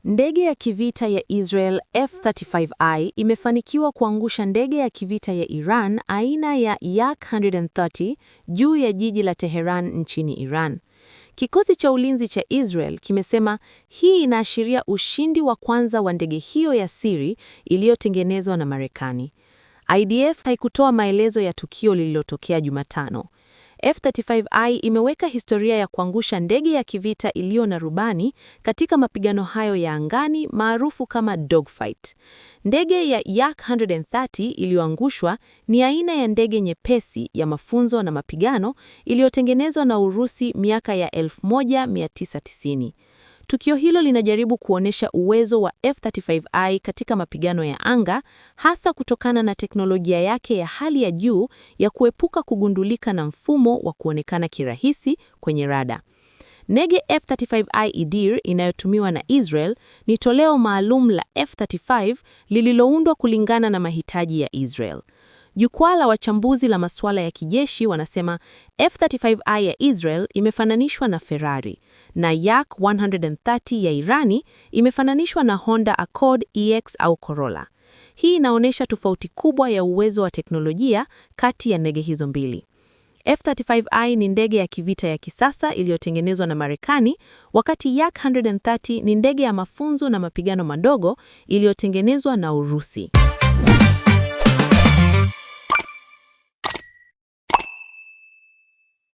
Ndege ya kivita ya Israel F-35I imefanikiwa kuangusha ndege ya kivita ya Iran aina ya Yak 130 juu ya jiji la Tehran nchini Iran. Kikosi cha ulinzi cha Israel kimesema hii inaashiria ushindi wa kwanza wa ndege hiyo ya siri iliyotengenezwa na Marekani. IDF haikutoa maelezo ya tukio lililotokea Jumatano. F-35I imeweka historia ya kuangusha ndege ya kivita iliyo na rubani katika mapigano hayo ya angani maarufu kama dogfight. Ndege ya Yak 130 iliyoangushwa ni aina ya ndege nyepesi ya mafunzo na mapigano iliyotengenezwa na Urusi miaka ya 1990. Tukio hilo linajaribu kuonesha uwezo wa F-35I katika mapigano ya anga, hasa kutokana na teknolojia yake ya hali ya juu ya kuepuka kugundulika na mfumo wa kuonekana kirahisi kwenye rada. Ndege F-35I Idir inayotumiwa na Israel ni toleo maalum la F-35 lililoundwa kulingana na mahitaji ya Israel. Jukwaa la wachambuzi la masuala ya kijeshi wanasema F-35I ya Israel imefananishwa na Ferrari na Yak 130 ya Irani imefananishwa na Honda Accord EX au Corolla. Hii inaonyesha tofauti kubwa ya uwezo wa teknolojia kati ya ndege hizo mbili. F-35I ni ndege ya kivita ya kisasa iliyotengenezwa na Marekani, wakati Yak 130 ni ndege ya mafunzo na mapigano madogo iliyotengenezwa na Urusi.